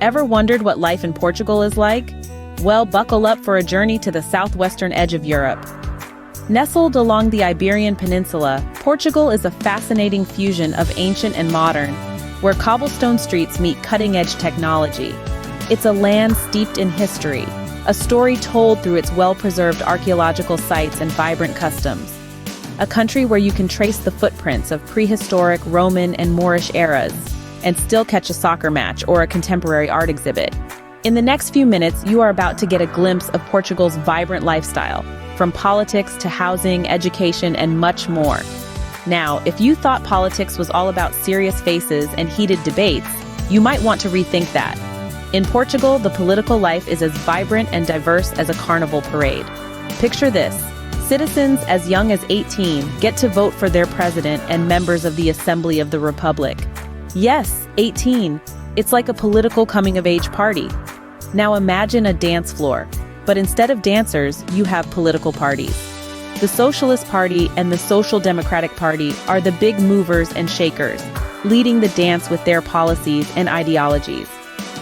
Ever wondered what life in Portugal is like? Well, buckle up for a journey to the southwestern edge of Europe. Nestled along the Iberian Peninsula, Portugal is a fascinating fusion of ancient and modern, where cobblestone streets meet cutting-edge technology. It's a land steeped in history, a story told through its well-preserved archaeological sites and vibrant customs. A country where you can trace the footprints of prehistoric Roman and Moorish eras, and still catch a soccer match or a contemporary art exhibit. In the next few minutes, you are about to get a glimpse of Portugal's vibrant lifestyle, from politics to housing, education, and much more. Now, if you thought politics was all about serious faces and heated debates, you might want to rethink that. In Portugal, the political life is as vibrant and diverse as a carnival parade. Picture this. Citizens as young as 18 get to vote for their president and members of the Assembly of the Republic. Yes, 18. It's like a political coming-of-age party. Now imagine a dance floor, but instead of dancers, you have political parties. The Socialist Party and the Social Democratic Party are the big movers and shakers, leading the dance with their policies and ideologies.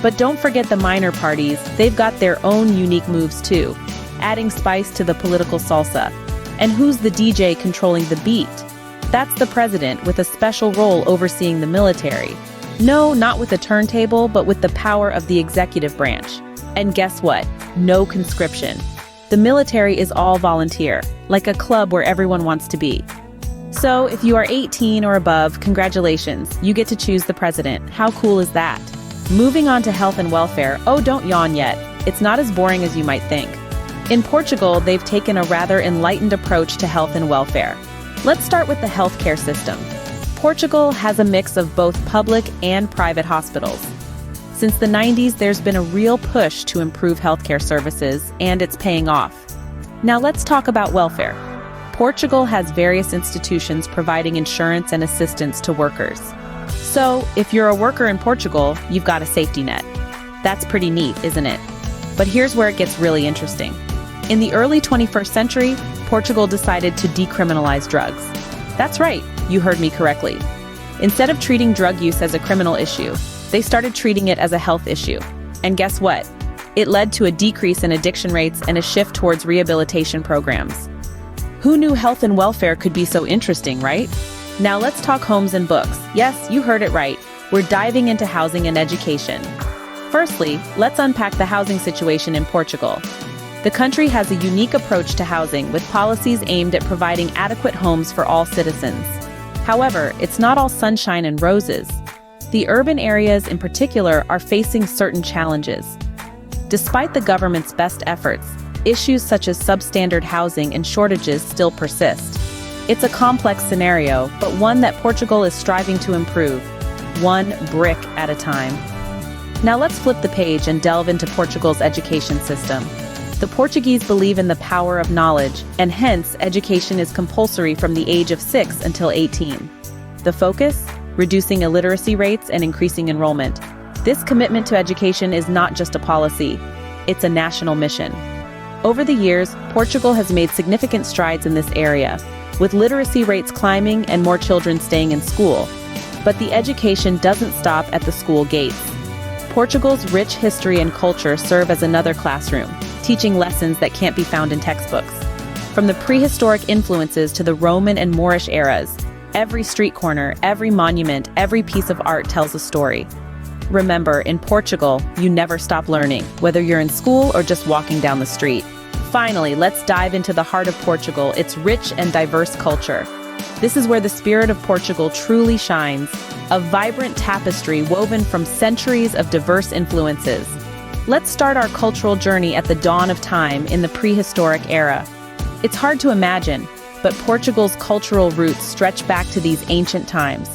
But don't forget the minor parties, they've got their own unique moves too, adding spice to the political salsa. And who's the DJ controlling the beat? That's the president, with a special role overseeing the military. No, not with a turntable, but with the power of the executive branch. And guess what? No conscription. The military is all volunteer, like a club where everyone wants to be. So, if you are 18 or above, congratulations, you get to choose the president. How cool is that? Moving on to health and welfare, oh, don't yawn yet. It's not as boring as you might think. In Portugal, they've taken a rather enlightened approach to health and welfare. Let's start with the healthcare system. Portugal has a mix of both public and private hospitals. Since the 90s, there's been a real push to improve healthcare services, and it's paying off. Now let's talk about welfare. Portugal has various institutions providing insurance and assistance to workers. So, if you're a worker in Portugal, you've got a safety net. That's pretty neat, isn't it? But here's where it gets really interesting. In the early 21st century, Portugal decided to decriminalize drugs. That's right, you heard me correctly. Instead of treating drug use as a criminal issue, they started treating it as a health issue. And guess what? It led to a decrease in addiction rates and a shift towards rehabilitation programs. Who knew health and welfare could be so interesting, right? Now let's talk homes and books. Yes, you heard it right. We're diving into housing and education. Firstly, let's unpack the housing situation in Portugal. The country has a unique approach to housing, with policies aimed at providing adequate homes for all citizens. However, it's not all sunshine and roses. The urban areas in particular are facing certain challenges. Despite the government's best efforts, issues such as substandard housing and shortages still persist. It's a complex scenario, but one that Portugal is striving to improve, one brick at a time. Now let's flip the page and delve into Portugal's education system. The Portuguese believe in the power of knowledge, and hence education is compulsory from the age of 6 until 18. The focus? Reducing illiteracy rates and increasing enrollment. This commitment to education is not just a policy, it's a national mission. Over the years, Portugal has made significant strides in this area, with literacy rates climbing and more children staying in school. But the education doesn't stop at the school gates. Portugal's rich history and culture serve as another classroom, teaching lessons that can't be found in textbooks. From the prehistoric influences to the Roman and Moorish eras, every street corner, every monument, every piece of art tells a story. Remember, in Portugal, you never stop learning, whether you're in school or just walking down the street. Finally, let's dive into the heart of Portugal, its rich and diverse culture. This is where the spirit of Portugal truly shines, a vibrant tapestry woven from centuries of diverse influences. Let's start our cultural journey at the dawn of time in the prehistoric era. It's hard to imagine, but Portugal's cultural roots stretch back to these ancient times,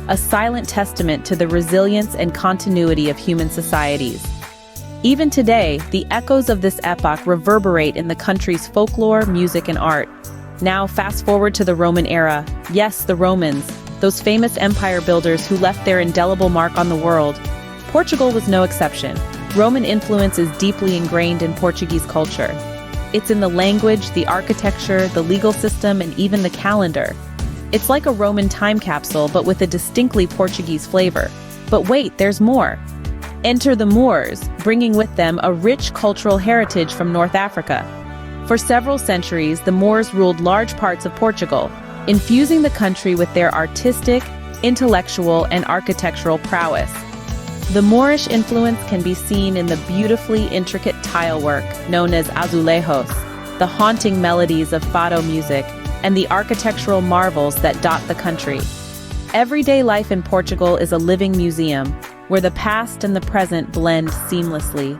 a silent testament to the resilience and continuity of human societies. Even today, the echoes of this epoch reverberate in the country's folklore, music, and art. Now, fast forward to the Roman era. Yes, the Romans, those famous empire builders who left their indelible mark on the world. Portugal was no exception. Roman influence is deeply ingrained in Portuguese culture. It's in the language, the architecture, the legal system, and even the calendar. It's like a Roman time capsule, but with a distinctly Portuguese flavor. But wait, there's more. Enter the Moors, bringing with them a rich cultural heritage from North Africa. For several centuries, the Moors ruled large parts of Portugal, infusing the country with their artistic, intellectual, and architectural prowess. The Moorish influence can be seen in the beautifully intricate tile work known as azulejos, the haunting melodies of fado music, and the architectural marvels that dot the country. Everyday life in Portugal is a living museum, where the past and the present blend seamlessly.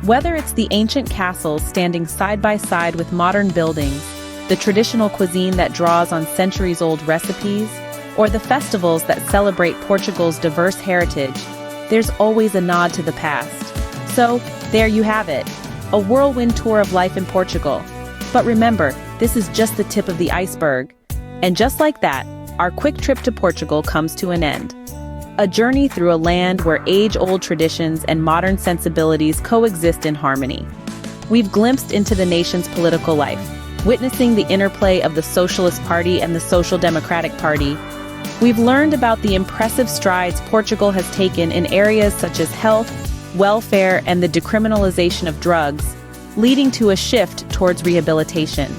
Whether it's the ancient castles standing side by side with modern buildings, the traditional cuisine that draws on centuries-old recipes, or the festivals that celebrate Portugal's diverse heritage, there's always a nod to the past. So, there you have it, a whirlwind tour of life in Portugal. But remember, this is just the tip of the iceberg. And just like that, our quick trip to Portugal comes to an end. A journey through a land where age-old traditions and modern sensibilities coexist in harmony. We've glimpsed into the nation's political life, witnessing the interplay of the Socialist Party and the Social Democratic Party. We've learned about the impressive strides Portugal has taken in areas such as health, welfare, and the decriminalization of drugs, leading to a shift towards rehabilitation.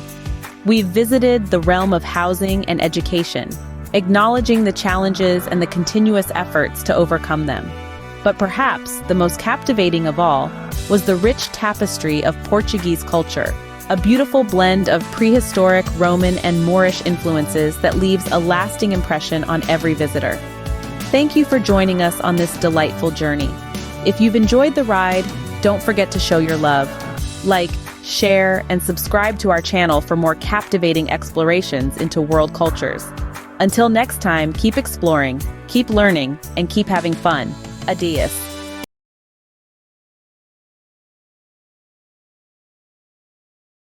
We've visited the realm of housing and education, acknowledging the challenges and the continuous efforts to overcome them. But perhaps the most captivating of all was the rich tapestry of Portuguese culture, a beautiful blend of prehistoric, Roman, and Moorish influences that leaves a lasting impression on every visitor. Thank you for joining us on this delightful journey. If you've enjoyed the ride, don't forget to show your love. Like, share, and subscribe to our channel for more captivating explorations into world cultures. Until next time, keep exploring, keep learning, and keep having fun. Adios.